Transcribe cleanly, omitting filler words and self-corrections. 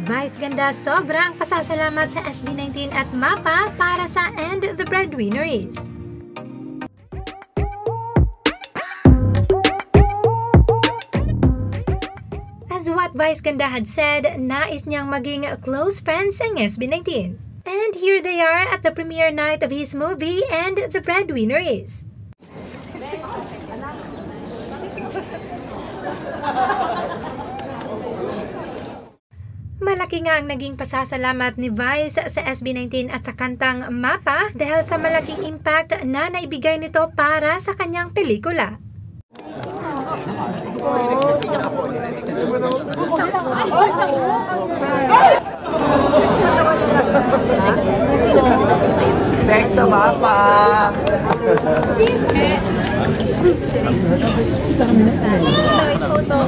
Vice Ganda sobrang pasasalamat sa SB19 at MAPA para sa And the Breadwinner Is. As what Vice Ganda had said, nais niyang maging close friends ang SB19. And here they are at the premiere night of his movie And the Breadwinner Is. Malaki nga ang naging pasasalamat ni Vice sa SB19 at sa kantang MAPA dahil sa malaking impact na naibigay nito para sa kanyang pelikula. Thanks sa MAPA! Photo.